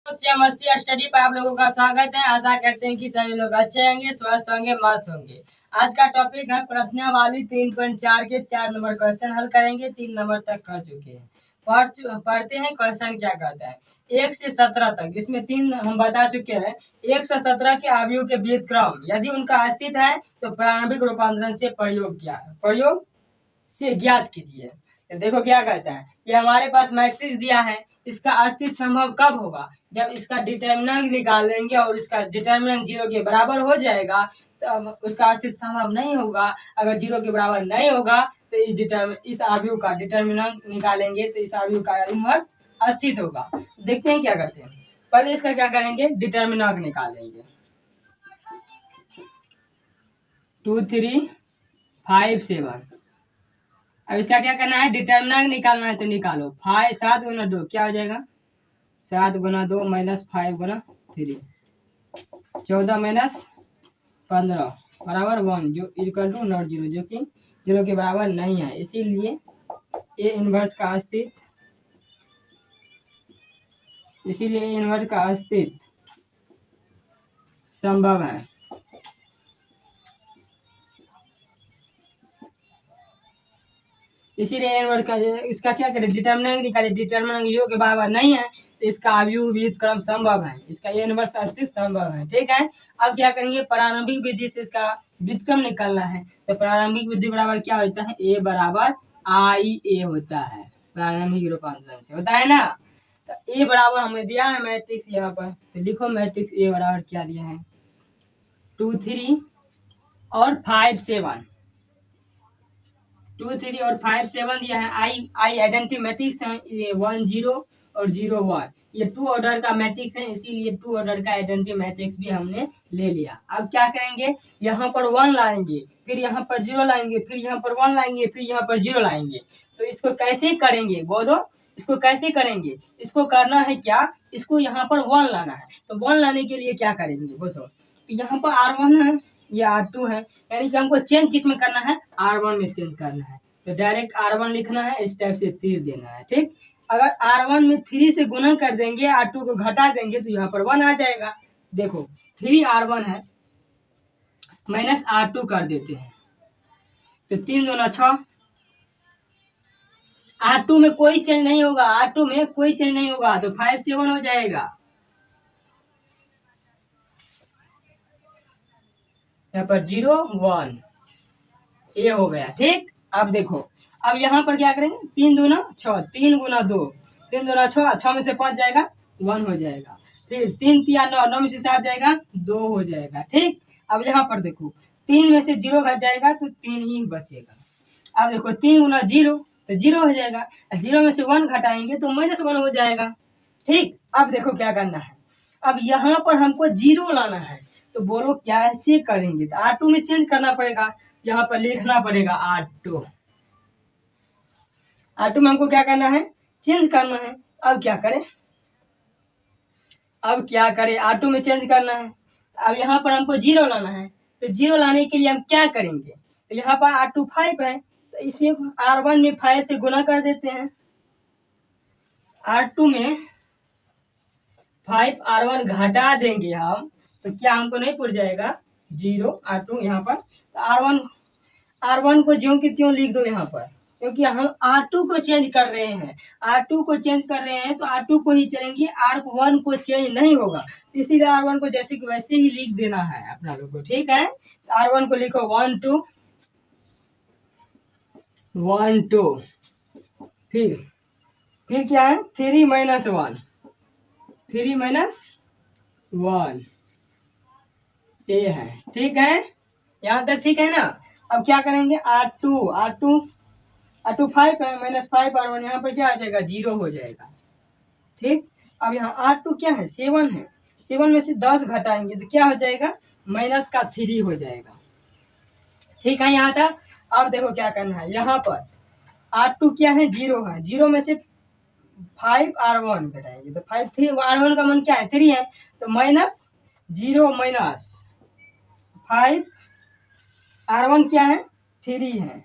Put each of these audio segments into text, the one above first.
मस्ती स्टडी पर आप लोगों का स्वागत है। आशा करते हैं कि सभी लोग अच्छे होंगे, स्वस्थ होंगे, मस्त होंगे। आज का टॉपिक है प्रश्नावली 3.4 के 4 नंबर क्वेश्चन हल करेंगे। 3 नंबर तक कर चुके हैं। पढ़ते हैं क्वेश्चन क्या कहता है। 1 से 17 तक, इसमें 3 हम बता चुके हैं। 1 से 17 के अवयव के व्युत्क्रम यदि उनका अस्तित्व है तो प्रारंभिक रूपांतरण से प्रयोग से ज्ञात कीजिए। तो देखो क्या कहता है, ये हमारे पास मैट्रिक्स दिया है। इसका अस्तित्व संभव कब होगा? जब इसका डिटर्मिनेंट निकालेंगे और इसका डिटर्मिनेंट 0 के बराबर हो जाएगा तो उसका अस्तित्व संभव नहीं होगा। अगर 0 के बराबर नहीं होगा तो इस अवयव का डिटर्मिनेंट निकालेंगे तो इस अवयव का इनवर्स अस्तित्व होगा। देखते हैं क्या करते हैं। पहले इसका क्या करेंगे, डिटर्मिनेंट निकालेंगे। 2 3 5 7। अब इसका क्या करना है, डिटर्मिनेंट निकालना है। तो निकालो 7 गुना 2 क्या हो जाएगा, 7 गुना 2 माइनस 5 गुना 3, 14 माइनस 15 बराबर 1, जो इक्वल टू नॉट 0, जो कि 0 के बराबर नहीं है। इसीलिए ए इनवर्स का अस्तित्व संभव है। इसीलिए इनवर्स का इसका क्या करें, डिटर्मिनेंट निकाले। डिटर्मिनेंट 0 के बराबर नहीं है तो इसका अवयव व्युत्क्रम संभव है। इसका ये इनवर्स अस्तित्व संभव है। ठीक है, अब क्या करेंगे, प्रारंभिक विधि से इसका व्युत्क्रम निकालना है। तो प्रारंभिक विधि बराबर क्या होता है, ए बराबर आई ए होता है। प्रारंभिक रूपांतरण से होता है ना। तो ए बराबर हमें दिया है मैट्रिक्स यहाँ पर, तो लिखो मैट्रिक्स ए बराबर क्या दिया है, 2 3 और 5 7। 2 3 और 5 7 दिया है। आई आइडेंटिटी मैट्रिक्स है। ये 1 0 और 0 1, ये 2 ऑर्डर का मैट्रिक्स है। इसीलिए 2 ऑर्डर का आइडेंटिटी मैट्रिक्स भी हमने ले लिया। अब क्या करेंगे, यहाँ पर 1 लाएंगे, फिर यहाँ पर 0 लाएंगे, फिर यहाँ पर 1 लाएंगे, फिर यहाँ पर 0 लाएंगे। तो इसको कैसे करेंगे बोलो, इसको कैसे करेंगे? इसको करना है क्या, इसको यहाँ पर 1 लाना है। तो 1 लाने के लिए क्या करेंगे बोलो, यहाँ पर R1 है, ये R2 है, यानी कि हमको चेंज किस में करना है, R1 में चेंज करना है। तो डायरेक्ट R1 लिखना है, इस टाइप से तीर देना है। ठीक, अगर R1 में 3 से गुना कर देंगे, R2 को घटा देंगे तो यहाँ पर 1 आ जाएगा। देखो 3 R1 है, माइनस R2 कर देते हैं, तो 3 दूना 6। R2 में कोई चेंज नहीं होगा, R2 में कोई चेंज नहीं होगा, तो 5 7 हो जाएगा। यहाँ पर 0 1 ये हो गया। ठीक, अब देखो, अब यहाँ पर क्या करेंगे, 3 दूना 6, 3 गुना 2, 3 दूना 6, 6 में से 5 जाएगा 1 हो जाएगा। फिर 3 3 9, 9 में से 7 जाएगा 2 हो जाएगा। ठीक, अब यहाँ पर देखो 3 में से 0 घट जाएगा तो 3 ही बचेगा। अब देखो 3 गुना 0 तो 0 हो जाएगा, 0 में से 1 घटाएंगे तो -1 हो जाएगा। ठीक, अब देखो क्या करना है, अब यहाँ पर हमको 0 लाना है। तो बोलो कैसे करेंगे, तो R2 में चेंज करना पड़ेगा। यहाँ पर लिखना पड़ेगा R2 में हमको क्या करना है, चेंज करना है। अब क्या करें, R2 में चेंज करना है। अब यहाँ पर हमको 0 लाना है, तो 0 लाने के लिए हम क्या करेंगे, तो यहाँ पर R2 5 है, तो इसमें R1 में 5 से गुना कर देते हैं। R2 में 5 R1 घटा देंगे हम, तो क्या हमको नहीं पुर जाएगा 0 R2 यहाँ पर। तो R1 को ज्यों की त्यों लिख दो यहाँ पर, क्योंकि हम R2 को चेंज कर रहे हैं। R2 को चेंज कर रहे हैं तो R2 को ही चलेंगे, R1 को चेंज नहीं होगा। इसीलिए R1 को जैसे कि वैसे ही लिख देना है अपना लोग को। ठीक है, R1 को लिखो 1 2 1 2, फिर क्या है 3 माइनस 1, 3 माइनस 1 ये है। ठीक है, यहाँ तक ठीक है ना। अब क्या करेंगे, R2 5 है, -5 R1, यहाँ पर क्या आ जाएगा 0 हो जाएगा। ठीक, अब यहाँ R2 क्या है 7 है, 7 में से 10 घटाएंगे तो क्या हो जाएगा, -3 हो जाएगा। ठीक है, यहाँ तक। अब देखो क्या करना है, यहाँ पर R2 क्या है 0 है, 0 में से 5 R1 घटाएंगे तो 5 3 R1 का मान क्या है 3 है, तो -0 -5 R1 क्या है 3 है,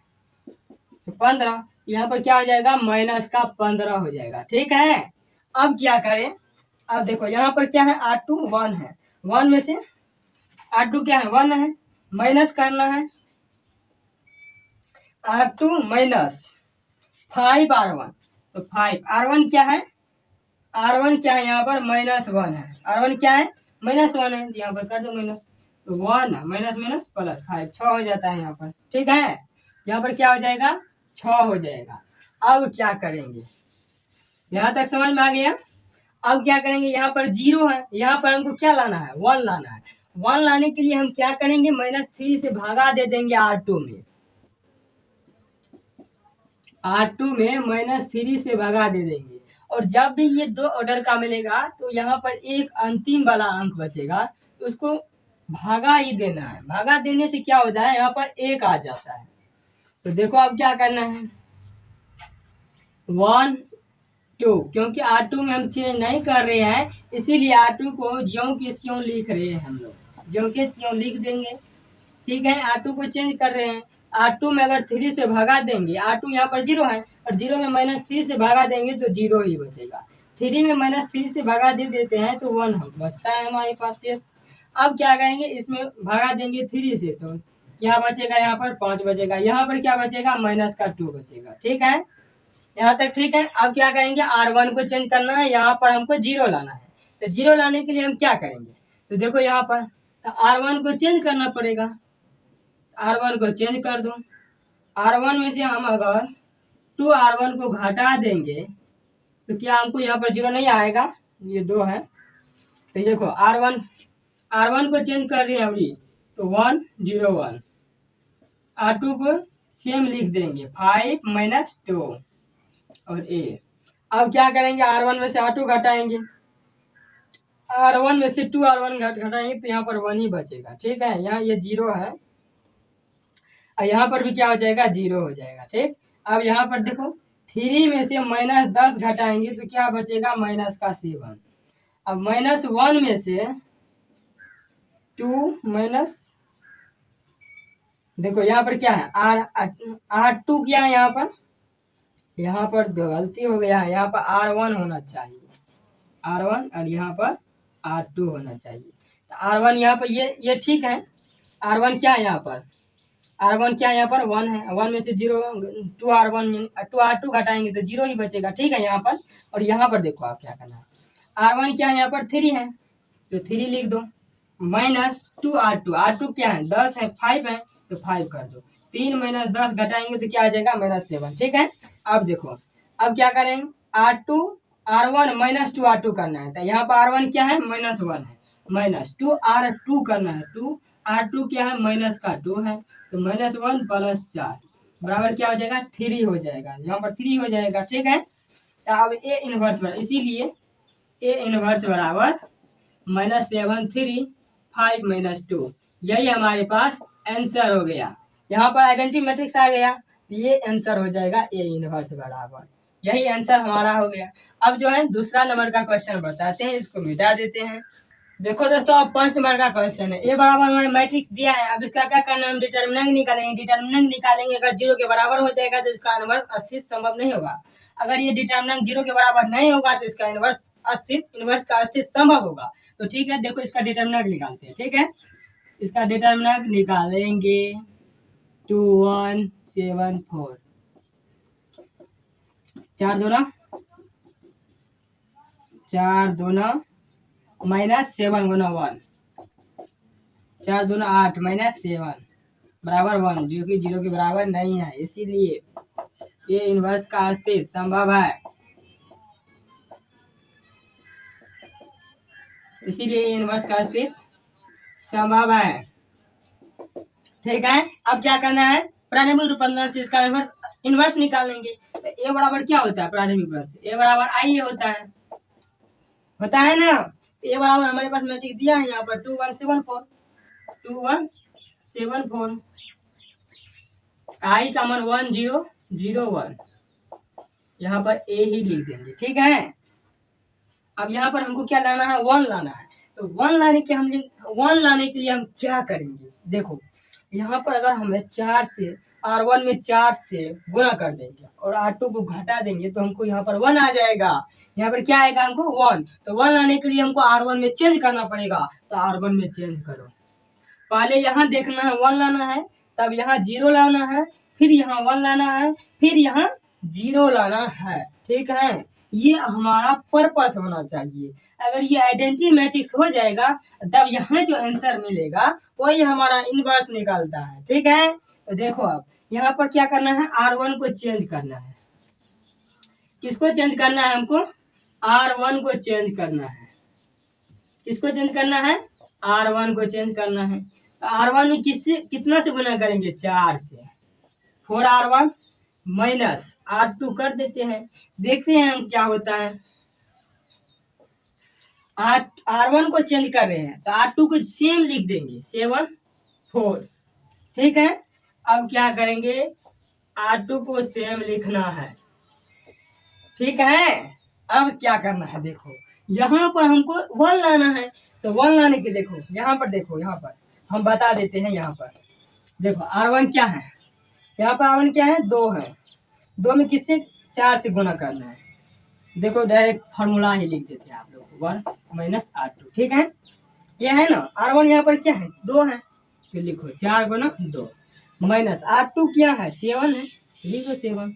तो 15, यहाँ पर क्या हो जाएगा -15 हो जाएगा। ठीक है, अब क्या करें, अब देखो यहाँ पर क्या है, R2 1 है, 1 में से R2 क्या है, 1 है, माइनस करना है R2 माइनस 5R1, तो 5 R1 क्या है, R1 क्या है यहाँ पर -1 है, R1 क्या है -1 है, यहाँ पर कर दो माइनस, तो 1 माइनस माइनस प्लस 5 6 हो जाता है यहाँ पर। ठीक है, यहाँ पर क्या हो जाएगा 6 हो जाएगा। अब क्या करेंगे, यहाँ तक समझ में आ गया। अब क्या करेंगे, यहाँ पर 0 है, यहाँ पर हमको क्या लाना है 1 लाना है। 1 लाने के लिए हम क्या करेंगे, -3 से भागा दे देंगे R2 में, R2 में -3 से भगा दे देंगे। और जब भी ये 2 ऑर्डर का मिलेगा तो यहाँ पर एक अंतिम वाला अंक बचेगा, तो उसको भागा ही देना है। भागा देने से क्या होता है, यहाँ पर 1 आ जाता है। तो देखो अब क्या करना है, 1 2, क्योंकि R2 में हम चेंज नहीं कर रहे हैं, इसीलिए R2 को ज्यों के त्यों लिख रहे हैं हम लोग, ज्यों के त्यों लिख देंगे। ठीक है, R2 को चेंज कर रहे हैं, R2 में अगर 3 से भगा देंगे, R2 यहाँ पर 0 है और 0 में -3 से भगा देंगे तो 0 ही बचेगा। 3 में -3 से भगा दे देते हैं तो 1 बचता है हमारे पास शेष। अब क्या करेंगे, इसमें भगा देंगे 3 से, तो क्या बचेगा, यहाँ पर 5 बचेगा, यहाँ पर क्या बचेगा -2 बचेगा। ठीक है, यहाँ तक ठीक है। अब क्या करेंगे, R1 को चेंज करना है, यहाँ पर हमको 0 लाना है। तो 0 लाने के लिए हम क्या करेंगे, तो देखो यहाँ पर तो R1 को चेंज करना पड़ेगा, R1 को चेंज कर दो। R1 में से हम अगर 2R1 को घटा देंगे तो क्या हमको यहाँ पर 0 नहीं आएगा, ये 2 है। तो देखो R1 को चेंज कर रहे हैं अभी, तो 1 0 1। R2 को सेम लिख देंगे 5 - 2 और A। अब क्या करेंगे, R1 में से R2 घटाएंगे, R1 में से 2R1 घटाएंगे तो यहाँ पर 1 ही बचेगा। ठीक है, यहाँ ये 0 है और यहाँ पर भी क्या हो जाएगा 0 हो जाएगा। ठीक, अब यहाँ पर देखो 3 में से -10 घटाएंगे तो क्या बचेगा -7। अब -1 में से 2 देखो यहाँ पर क्या है R2 क्या है, यहाँ पर गलती हो गया है, यहाँ पर R1 होना चाहिए, R1 और यहाँ पर R2 होना चाहिए। तो R1 यहाँ पर ये ठीक है, R1 क्या है यहाँ पर, R1 क्या यहाँ पर 1 है, 1 में से 0 2R2 घटाएंगे तो 0 ही बचेगा। ठीक है यहाँ पर, और यहाँ पर देखो आप क्या करना है, R1 क्या है यहाँ पर 3 है, तो 3 लिख दो, -2R2, R2 क्या है 10 है, 5 है तो 5 कर दो, 3 - 10 घटाएंगे तो क्या आ जाएगा -7। ठीक है, अब देखो अब क्या करेंगे, R1 -2R2 करना है, तो यहाँ पर R1 क्या है -1 है, -2R2 करना है, 2R2 क्या है -2 है, तो -1 + 4 बराबर क्या हो जाएगा 3 हो जाएगा, यहाँ पर 3 हो जाएगा। ठीक है, अब A इनवर्स बराबर, इसीलिए A इनवर्स बराबर -7 3 5 - 2, यही हमारे पास आंसर हो गया। यहाँ पर आइडेंटिटी मैट्रिक्स आ गया, ये आंसर हो जाएगा A इनवर्स बराबर, यही आंसर हमारा हो गया। अब जो है दूसरा नंबर का क्वेश्चन बताते हैं, इसको मिटा देते हैं। देखो दोस्तों, अब 5 नंबर का क्वेश्चन है, A बराबर हमारे मैट्रिक्स दिया है। अब इसका क्या करना है, हम डिटरमिनेंट निकालेंगे। डिटरमिनेंट निकालेंगे, अगर 0 के बराबर हो जाएगा तो इसका इनवर्स अस्तित्व संभव नहीं होगा। अगर ये डिटरमिनेंट 0 के बराबर नहीं होगा तो इसका इनवर्स का अस्तित्व संभव होगा। तो ठीक है, देखो इसका डिटरमिनेंट निकालते हैं। ठीक है, इसका डिटरमिनेंट निकालेंगे 2 1 7 4, 4 दूना -7 गुना 1, 4 दूना 8 -7 बराबर 1, जो कि 0 के बराबर नहीं है, इसीलिए ये इनवर्स का अस्तित्व संभव है, इसीलिए इनवर्स का अस्तित्व संभव है। ठीक है, अब क्या करना है, प्रारंभिक रूपांतरण से इसका इनवर्स निकालेंगे। तो A बराबर क्या होता है, प्रारंभिक रूपांतरण से A बराबर I होता है ना। A बराबर हमारे पास मैट्रिक्स दिया है यहाँ पर 2 1 7 4, 2 1 7 4, I का मान 1 0 0 1, यहाँ पर A ही लिख देंगे। ठीक है, अब यहाँ पर हमको क्या लाना है, 1 लाना है। तो 1 लाने के लिए हम क्या करेंगे, देखो यहाँ पर अगर हमें 4 से R1 में 4 से गुना कर देंगे और R2 को घटा देंगे तो हमको यहाँ पर 1 आ जाएगा। यहाँ पर क्या आएगा हमको 1, तो 1 लाने के लिए हमको R1 में चेंज करना पड़ेगा, तो R1 में चेंज करो। पहले यहाँ देखना है 1 लाना है, तब यहाँ 0 लाना है, फिर यहाँ 1 लाना है, फिर यहाँ 0 लाना है। ठीक है, ये हमारा पर्पस होना चाहिए। अगर ये आइडेंटिटी मैट्रिक्स हो जाएगा तब यहाँ जो आंसर मिलेगा वही हमारा इनवर्स निकलता है। ठीक है, तो देखो अब यहाँ पर क्या करना है, R1 को चेंज करना है। किसको चेंज करना है हमको, R1 को चेंज करना है। किसको चेंज करना है, R1 को चेंज करना है। तो R1 में किससे कितना से गुना करेंगे, 4 से। 4R1 माइनस R2 कर देते हैं, देखते हैं हम क्या होता है। R1 को चेंज कर रहे हैं तो R2 को सेम लिख देंगे 7 4। ठीक है, अब क्या करेंगे, R2 को सेम लिखना है। ठीक है, अब क्या करना है, देखो यहाँ पर हमको 1 लाना है, तो 1 लाने के देखो यहाँ पर, देखो यहाँ पर हम बता देते हैं। यहाँ पर देखो R1 क्या है, यहाँ पर R1 क्या है, 2 है। 2 में किससे 4 से गुना करना है। देखो डायरेक्ट फार्मूला ही लिख देते हैं आप लोग, 1 माइनस R2। ठीक है, ये है ना, R1 यहाँ पर क्या है, 2 है, तो लिखो 4 गुना 2 माइनस R2 क्या है, 7 है, लिखो 7।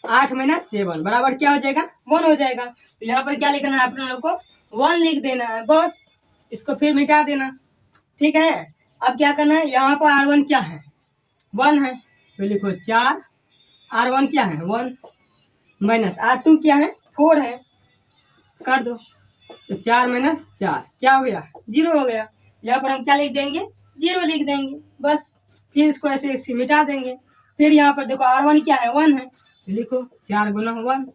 8 माइनस 7 बराबर क्या हो जाएगा, 1 हो जाएगा। तो यहाँ पर क्या लिखना है अपने लोग को, 1 लिख देना है बस, इसको फिर मिटा देना। ठीक है, अब क्या करना है, यहाँ पर R1 क्या है, 1 है, तो लिखो 4। R1 क्या है, 1 माइनस R2 क्या है, 4 है, कर दो। तो 4 माइनस 4 क्या हो गया, 0 हो गया। यहाँ पर हम क्या लिख देंगे, 0 लिख देंगे बस, फिर इसको ऐसे ऐसे मिटा देंगे। फिर यहाँ पर देखो R1 क्या है, 1 है, तो लिखो 4 गुना 1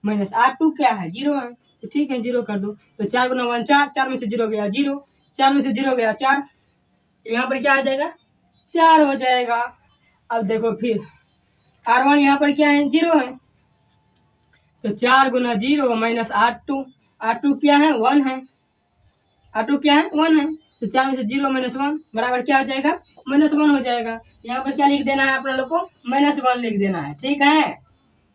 माइनस R2 क्या है, 0 है, तो ठीक है 0 कर दो। तो 4 गुना 1 4, 4 में से 0 गया 0, 4 में से 0 गया 4, तो यहाँ पर क्या आ जाएगा, 4 हो जाएगा। अब देखो फिर R1 यहाँ पर क्या है, 0 है, तो 4 गुना 0 माइनस R2, R2 क्या है, 1 है, R2 क्या है, 1 है, तो 4 में से 0 माइनस 1 बराबर क्या हो जाएगा, -1 हो जाएगा। यहाँ पर क्या लिख देना है अपने लोग को, -1 लिख देना है। ठीक है,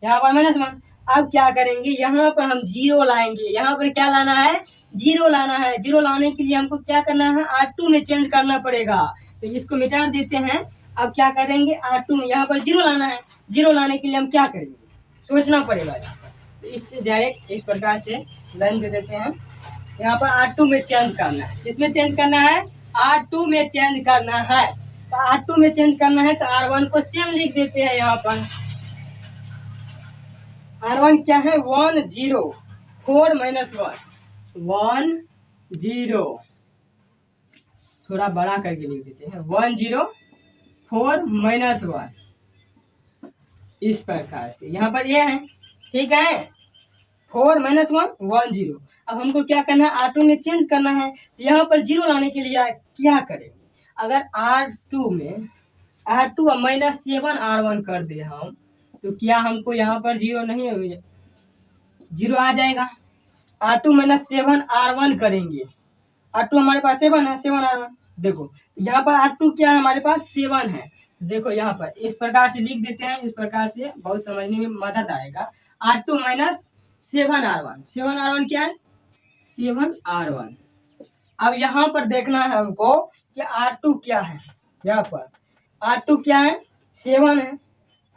यहाँ पर -1। अब क्या करेंगे, यहाँ पर हम 0 लाएंगे। यहाँ पर क्या लाना है, 0 लाना है। 0 लाने के लिए हमको क्या करना है, R2 में चेंज करना पड़ेगा, तो इसको मिटा देते हैं। अब क्या करेंगे, R2 में यहाँ पर 0 लाना है। 0 लाने के लिए हम क्या करेंगे, सोचना पड़ेगा यहाँ पर। तो इससे डायरेक्ट इस प्रकार से लाइन दे देते हैं। यहाँ पर R2 में चेंज करना है, इसमें चेंज करना है, R2 में चेंज करना है। तो R2 में चेंज करना है तो R1 को सेम लिख देते हैं। यहाँ पर R1 क्या है, 1 0, 4 माइनस 1 1 0, थोड़ा बड़ा करके लिख देते हैं, 1 0 4 माइनस 1, इस प्रकार से यहाँ पर ये है। ठीक है, 4 माइनस 1 1 0। अब हमको क्या करना है, R2 में चेंज करना है। यहाँ पर 0 लाने के लिए क्या करेंगे, अगर R2 में R2 माइनस 7 R1 कर दे हम, तो क्या हमको यहाँ पर 0 नहीं हो, 0 आ जाएगा। R2 माइनस 7 R1 करेंगे, R2 हमारे पास 7 है, 7 R1। देखो यहाँ पर R2 क्या है, हमारे पास 7 है। देखो यहाँ पर इस प्रकार से लिख देते हैं, इस प्रकार से बहुत समझने में मदद आएगा। R2 माइनस 7 R1, 7 R1 क्या है, 7 R1। अब यहाँ पर देखना है हमको कि R2 क्या है। यहाँ पर R2 क्या है, 7 है,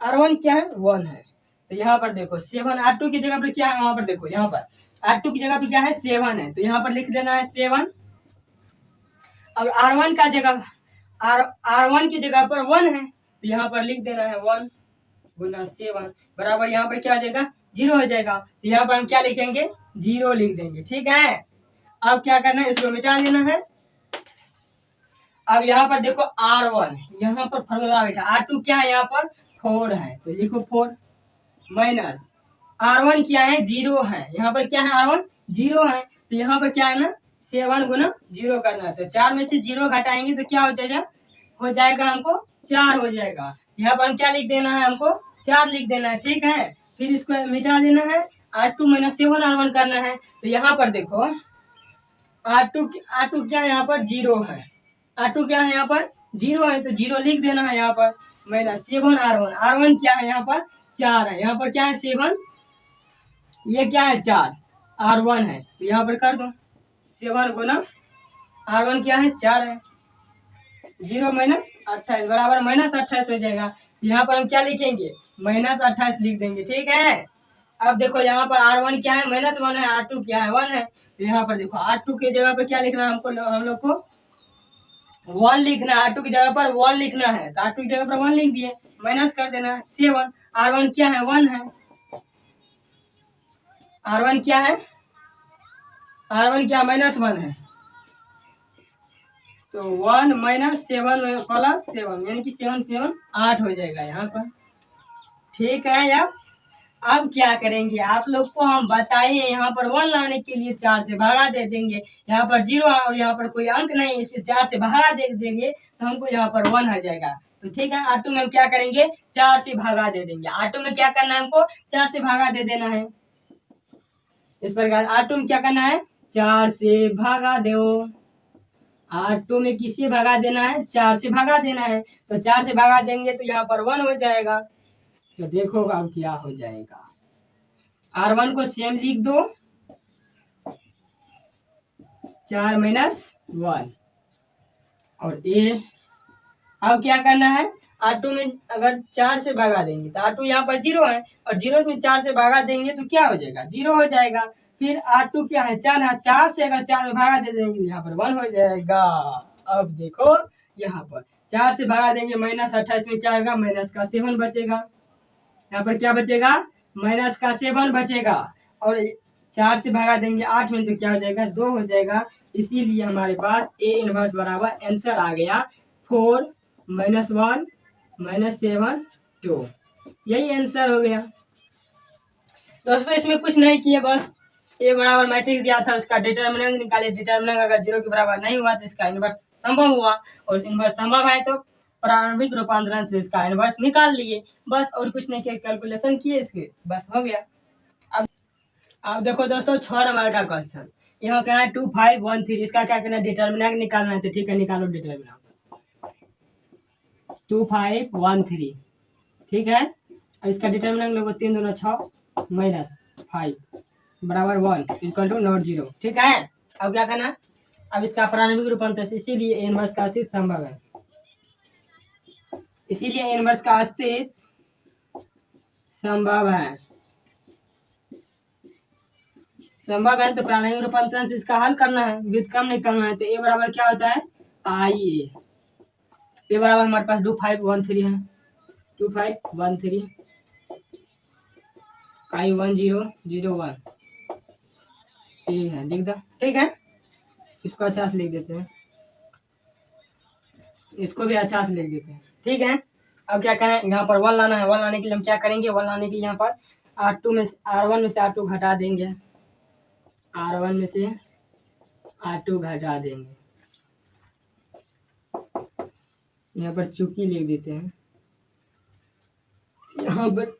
R1 क्या है, 1 है। तो यहाँ पर देखो 7 R2 की जगह पर क्या है, वहां पर देखो यहाँ पर R2 की जगह पर क्या है, 7 है, तो यहाँ पर लिख देना है 7। अब R1 का जगह R1 की जगह पर 1 है, तो यहाँ पर लिख देना है 1 गुना 7 बराबर यहाँ पर क्या हो जाएगा, 0 हो जाएगा। तो यहाँ पर हम क्या लिखेंगे, 0 लिख देंगे। ठीक है, अब क्या करना है, इसको मिटा देना है। अब यहाँ पर देखो R1, यहाँ पर फॉर्मूला बैठा, R2 क्या है, यहाँ पर 4 है, तो लिखो 4 माइनस R1 क्या है, 0 है, यहाँ पर क्या है, R1 0 है, तो यहाँ पर क्या है ना, 7 गुना 0 करना है। तो 4 में से 0 घटाएंगे तो क्या हो जाएगा हमको 4 हो जाएगा। यहाँ पर हम क्या लिख देना है, हमको 4 लिख देना है। ठीक है, फिर इसको मिटा देना है, R2 माइनस 7 R1 करना है। तो यहाँ पर देखो R2 क्या है, यहाँ पर 0 है, R2 क्या है, यहाँ पर जीरो है तो जीरो लिख देना है यहाँ पर, माइनस 7R1। R1 क्या है यहाँ पर 4 है, यहाँ पर क्या है 7, ये क्या है 4, R1 है तो यहाँ पर कर दो 7 गुना R1 क्या है 4 है, 0 माइनस 28 बराबर माइनस 28 हो जाएगा। यहाँ पर हम क्या लिखेंगे माइनस 28 लिख देंगे, ठीक है। अब देखो यहाँ पर R1 क्या है -1 है, R2 क्या है 1 है, तो यहाँ पर देखो R2 की जगह पर क्या लिखना है हमको, हम लोग को 1 लिखना है, R2 की जगह पर 1 लिखना है, तो R2 की जगह पर 1 लिख दिए, माइनस कर देना है 7, R1 क्या है 1 है, R1 क्या है, R1 क्या -1 है, तो 1 माइनस 7 प्लस 7 यानी कि 7 7 8 हो जाएगा यहाँ पर, ठीक है। यार अब क्या करेंगे आप लोग को हम बताइए, यहाँ पर 1 लाने के लिए 4 से भागा दे देंगे, यहाँ पर 0 है और यहाँ पर कोई अंक नहीं, इसलिए 4 से भागा दे देंगे तो हमको यहाँ पर 1 आ जाएगा। तो ठीक है, R2 में हम क्या करेंगे 4 से भागा दे देंगे, R2 में क्या करना है हमको 4 से भागा दे देना है। इस प्रकार R2 में क्या करना है 4 से भागा दो, R2 में किससे भगा देना है 4 से भगा देना है, तो 4 से भगा देंगे तो यहाँ पर 1 हो जाएगा, तो देखो अब क्या हो जाएगा, R1 को सेम लिख दो 4 माइनस 1 और ए। अब क्या करना है R2 में अगर 4 से भगा देंगे तो R2 यहाँ पर 0 है और 0 में 4 से भगा देंगे तो क्या हो जाएगा 0 हो जाएगा, फिर R2 क्या है 4 है, 4 से अगर 4 में भगा दे देंगे यहाँ पर 1 हो जाएगा। अब देखो यहाँ पर 4 से भगा देंगे माइनस 28 में क्या होगा माइनस का 7 बचेगा, यहाँ पर क्या बचेगा माइनस का 7 बचेगा और 4 से भगा देंगे 8 में तो क्या हो जाएगा 2 हो जाएगा, इसीलिए हमारे पास A इनवर्स बराबर आंसर आ गया 4 -1 -7 2, यही आंसर हो गया। दोस्तों इसमें कुछ नहीं किए, बस A बराबर मैट्रिक्स दिया था उसका डिटर्मिनेंट निकाले, डिटर्मिनेंट अगर 0 के बराबर नहीं हुआ तो इसका इनवर्स संभव हुआ और इनवर्स संभव है तो प्रारंभिक रूपांतरण से इसका इनवर्स निकाल लिए, बस और कुछ नहीं किया, कैलकुलेशन किए इसके, बस हो गया। अब देखो दोस्तों 6 नंबर का क्वेश्चन, यहाँ क्या है 2 5 1 3, इसका क्या करना है डिटर्मिनेंट निकालना है, तो ठीक है निकालो डिटर्मिनेंट 2 5 1 3, ठीक है। अब इसका डिटर्मिनेंट लोगों 3 दूना 6 माइनस 5 बराबर 1 इक्वल टू नॉट 0, ठीक है। अब क्या करना, अब इसका प्रारंभिक रूपांतर, इसीलिए इनवर्स का अस्तित्व संभव है, इसीलिए इनवर्स का अस्तित्व संभव है, संभव है तो प्रारंभिक रूपांतरण से इसका हल करना है, व्युत्क्रम निकालना है, तो ए बराबर क्या होता है आई ए बराबर हमारे पास 2 5 1 3 है, 2 5 1 3 आई 1 0 0 1 ये है, लिख दो, ठीक है। इसको अच्छा से लिख देते हैं, इसको भी अच्छा से लिख देते हैं, ठीक है। अब क्या करें यहाँ पर 1 लाना है, 1 लाने के लिए हम क्या करेंगे 1 लाने के लिए यहाँ पर R2 में R1 में से R2 घटा देंगे, R1 में से R2 घटा देंगे, यहाँ पर चुकी लिख देते हैं, यहाँ पर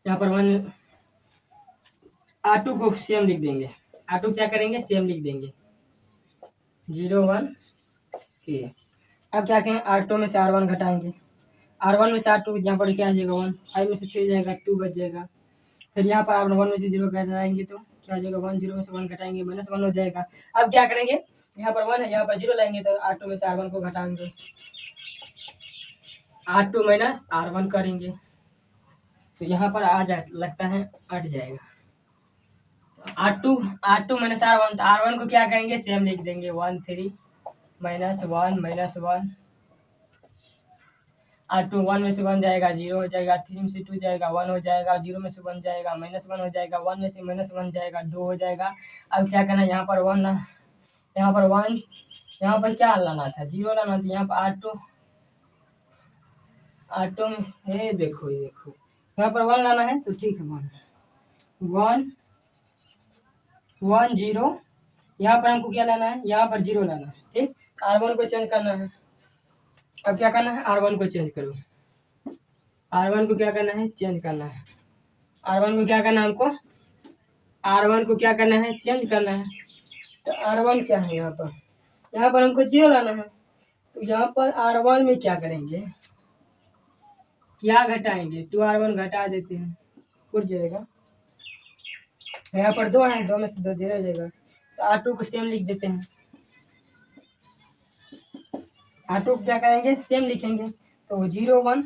1 R2 को सेम लिख देंगे, R2 क्या करेंगे सेम लिख देंगे 0 1 के। अब क्या कहें R2 में से R1 घटाएंगे, R1 में से R2 यहाँ पर क्या आ जाएगा 1, 5 में से 3 जाएगा 2 बच जाएगा, फिर यहाँ पर R1 में से 0 घटाएंगे तो क्या आ जाएगा 1, 0 में से 1 घटाएंगे -1 हो जाएगा। अब क्या करेंगे यहाँ पर 1 है, यहाँ पर 0 लाएंगे तो R2 में से R1 को घटाएंगे, R2 माइनस R1 करेंगे तो यहाँ पर आ जाए लगता है अट जाएगा, R2 माइनस R1, तो R1 को क्या करेंगे सेम लिख देंगे 1 3 -1 R2 1 में से 1 जाएगा 0 हो जाएगा, 3 में से 2 जाएगा 1 हो जाएगा, 0 में से 1 जाएगा -1 हो जाएगा, 1 में से -1 जाएगा 2 हो जाएगा। अब क्या करना है यहाँ पर 1 यहाँ पर 1 यहाँ पर क्या लाना था 0 लाना था, यहाँ पर R2 ये देखो यहाँ पर 1 लाना है तो ठीक है 1 1 0, यहाँ पर हमको क्या लाना है यहाँ पर 0 लाना है, ठीक। R1 को चेंज करना है, अब क्या करना है R1 को चेंज करो, R1 को क्या करना है चेंज करना है, R1 को क्या करना है हमको R1 को क्या करना है चेंज करना है, तो R1 क्या है यहाँ यहाँ पर हमको 0 लाना है, तो यहाँ पर R1 में क्या करेंगे, क्या घटाएंगे, 2R1 घटा देते हैं, उठ जाएगा। यहाँ पर 2 है, 2 में से 2 0 हो जाएगा, तो R2 को सेम लिख देते हैं। R2 क्या करेंगे, सेम लिखेंगे, तो 0 1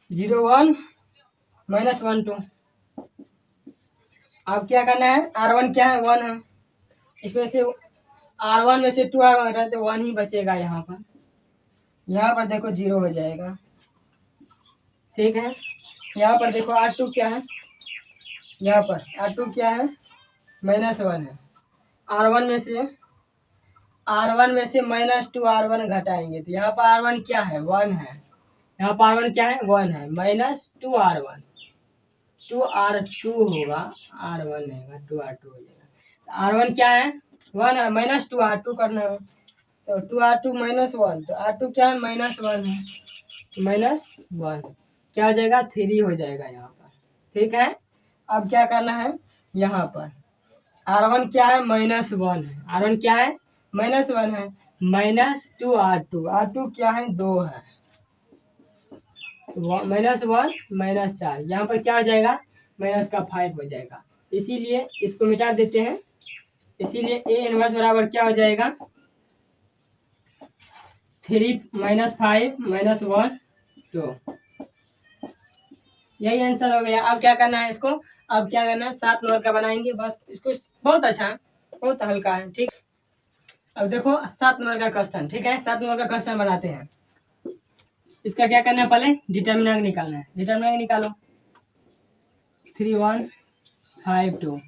0 1 -1 2। अब क्या करना है, R1 क्या है, 1 है, इसमें से R1 में से 2R1 हटाते 1 ही बचेगा। यहाँ पर देखो 0 हो जाएगा, ठीक है। यहाँ पर देखो R2 क्या है, यहाँ पर R2 क्या है, -1 है। R1 में से -2R1 घटाएंगे, तो यहाँ पर R1 क्या है, 1 है। यहाँ पर R1 क्या है, 1 है, -2R1, 2R2 होगा, R1 रहेगा, 2R2 हो जाएगा। R1 क्या है, 1 है, -2R2 करना है, तो 2R2 -1, तो R2 क्या है, -1 है, -1 क्या हो जाएगा, 3 हो जाएगा यहाँ पर, ठीक है। अब क्या करना है, यहाँ पर R1 क्या है, -1 है, R1 क्या है, -1 है, -2R2, R2 क्या है, 2 है, -1 -4, यहाँ पर क्या हो जाएगा, -5 हो जाएगा। इसीलिए इसको मिटा देते हैं, इसीलिए A इनवर्स बराबर क्या हो जाएगा, 3 -5 -1 2। यही आंसर हो गया। अब क्या करना है इसको, अब क्या करना है, 7 नंबर का बनाएंगे बस इसको, बहुत अच्छा है, बहुत हल्का है, ठीक। अब देखो 7 नंबर का क्वेश्चन, ठीक है, 7 नंबर का क्वेश्चन बनाते हैं। इसका क्या करना है, पहले डिटर्मिनेंट निकालना है, डिटर्मिनेंट निकालो। 3 1 5 2,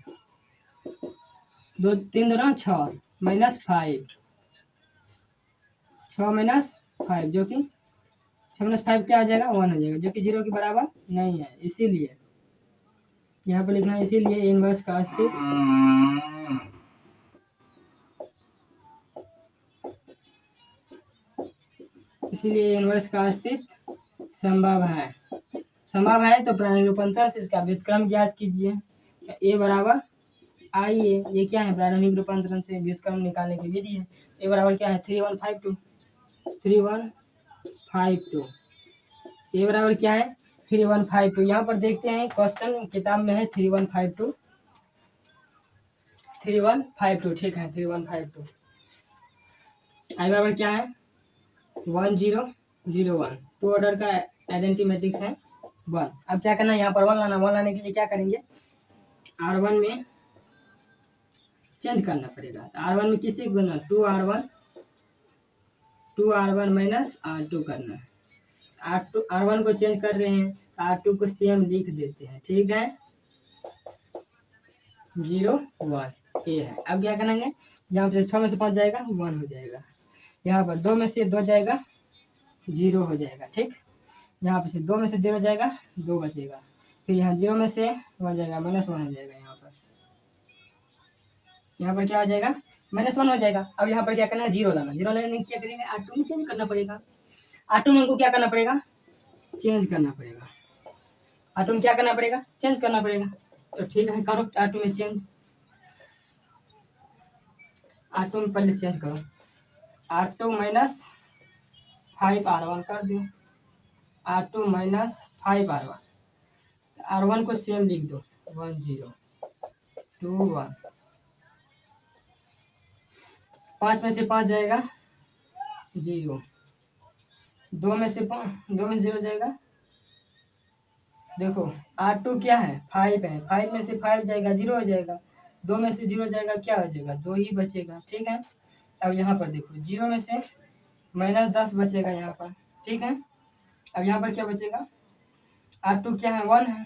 2 3 2 6 -5, 6 -5 जो कि 6 -5 क्या आ जाएगा, 1 हो जाएगा, जो कि 0 के बराबर नहीं है, इसीलिए यहाँ पर लिखना है, इसीलिए इनवर्स का अस्तित्व, इसीलिए इनवर्स का अस्तित्व संभव है। संभव है तो प्रारंभिक रूपांतर से इसका व्युत्क्रम ज्ञात कीजिए। ए बराबर आइए, ये क्या है, प्रारंभिक रूपांतरण से व्युत्क्रम निकालने की विधि है। ए बराबर क्या है, 3 1 5 2, 3 1 5 2। ए बराबर क्या है, 3 1 5 2। यहाँ पर देखते हैं क्वेश्चन किताब में है 3 1 5 2, 3 1 5 2, ठीक है, 3 1 5 2। आई बराबर क्या है, 1 0 0 1, 2 ऑर्डर का आइडेंटिटी मैट्रिक्स है 1। अब क्या करना है, यहाँ पर 1 लाना, 1 लाने के लिए क्या करेंगे, R1 में चेंज करना पड़ेगा। R1 में किससे गुना, 2R1 -R2 करना है। R1 को चेंज कर रहे हैं, R2 को सेम लिख देते हैं, ठीक है, 0 1 ए है। अब क्या करेंगे, यहाँ पर 6 में से 5 जाएगा, 1 हो जाएगा, यहाँ पर 2 में से 2 जाएगा, 0 हो जाएगा, ठीक। यहाँ पे से 2 में से 0 जाएगा, 2 बचेगा, फिर यहाँ 0 में से 1 जाएगा, -1 हो जाएगा, यहाँ पर क्या हो जाएगा, -1 हो जाएगा। अब यहाँ पर क्या करना है, 0 लाना, 0 लाने क्या करेंगे, R2 में चेंज करना पड़ेगा। R2 में हमको क्या करना पड़ेगा, चेंज करना पड़ेगा। R2 में क्या करना पड़ेगा, चेंज करना पड़ेगा, तो ठीक है, करो R2 में चेंज। R2 में पहले चेंज करो, R2 -5 R1 कर दो, R2 -5 R1 को सेम लिख दो, 1 0 2 1। 5 में से 5 जाएगा, 0, 2 में से 0 जाएगा। देखो R2 क्या है, 5 है, 5 में से 5 जाएगा, 0 हो जाएगा, 2 में से 0 जाएगा, क्या हो जाएगा, 2 ही बचेगा, ठीक है। अब यहाँ पर देखो 0 में से -10 बचेगा यहाँ पर, ठीक है। अब यहाँ पर क्या बचेगा, R2 क्या है, 1 है,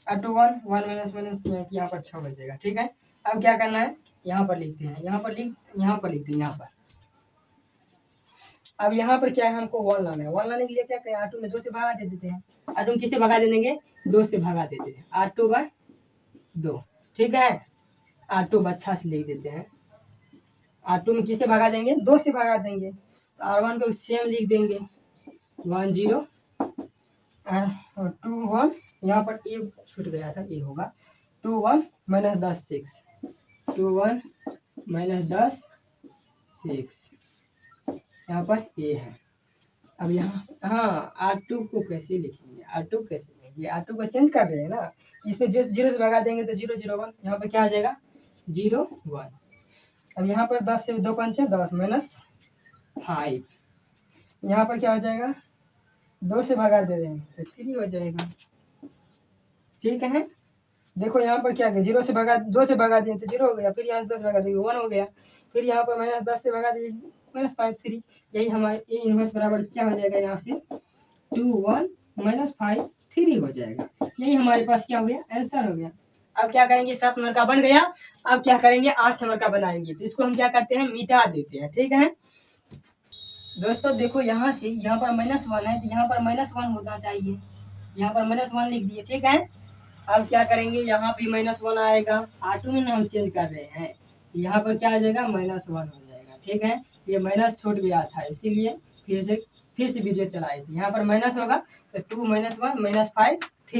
R2 1 -1 यहाँ पर 6 बचेगा, ठीक है। अब क्या करना है, यहाँ पर लिखते हैं, यहाँ पर लिखते हैं, यहाँ पर। अब यहाँ पर क्या है, हमको 1 लाना है, 1 लाने के लिए क्या करें, R2 में 2 से भगा दे देते हैं। R2 में किससे भगा दे देंगे, 2 से भगा देते हैं, R2/2, ठीक है। R2 अच्छा से लिख देते हैं, R2 में किससे भगा देंगे, 2 से भगा देंगे, तो R1 को सेम लिख देंगे, 1 0 2 1, यहाँ पर ए छूट गया था, ए होगा 2 1 माइनस 10 6, 2 1 माइनस 10 6, यहाँ पर ए है। अब यहाँ हाँ R2 को कैसे लिखेंगे, R2 कैसे लिखेंगे, R2 को चेंज कर रहे हैं ना, इसमें जो 0 से भगा देंगे तो 0 0 1, यहाँ पर क्या आ जाएगा 0 1। अब यहाँ पर 10 से 2 पंचे 10 माइनस 5, यहाँ पर क्या हो जाएगा 2 से भगा दे रहे हैं तो 3 हो जाएगा। ठीक है, देखो यहाँ पर क्या 0 से भगा 2 से भगा दिए तो 0 हो गया, फिर यहाँ से 10 भगा दिए 1 हो गया, फिर यहाँ पर माइनस 10 से भगा दिए माइनस 5 3, यही हमारे ए इनवर्स बराबर क्या हो जाएगा, यहाँ से 2 1 माइनस 5 3 हो जाएगा। यही हमारे पास क्या हो गया, आंसर हो गया। अब क्या करेंगे, 7 नंबर का बन गया। अब क्या करेंगे, 8 नंबर का बनाएंगे, तो इसको हम क्या करते हैं, मिटा देते हैं। ठीक है दोस्तों, देखो यहाँ से यहाँ पर -1 है तो यहाँ पर -1 होना चाहिए, यहाँ पर -1 लिख दिए। ठीक है, अब क्या करेंगे, यहाँ पे -1 आएगा, R2 में हम चेंज कर रहे हैं, यहाँ पर क्या आ जाएगा -1 हो जाएगा। ठीक है, ये माइनस छूट गया था इसीलिए फिर से वीडियो चलाई थी, यहाँ पर माइनस होगा तो 2 - 1 -5 3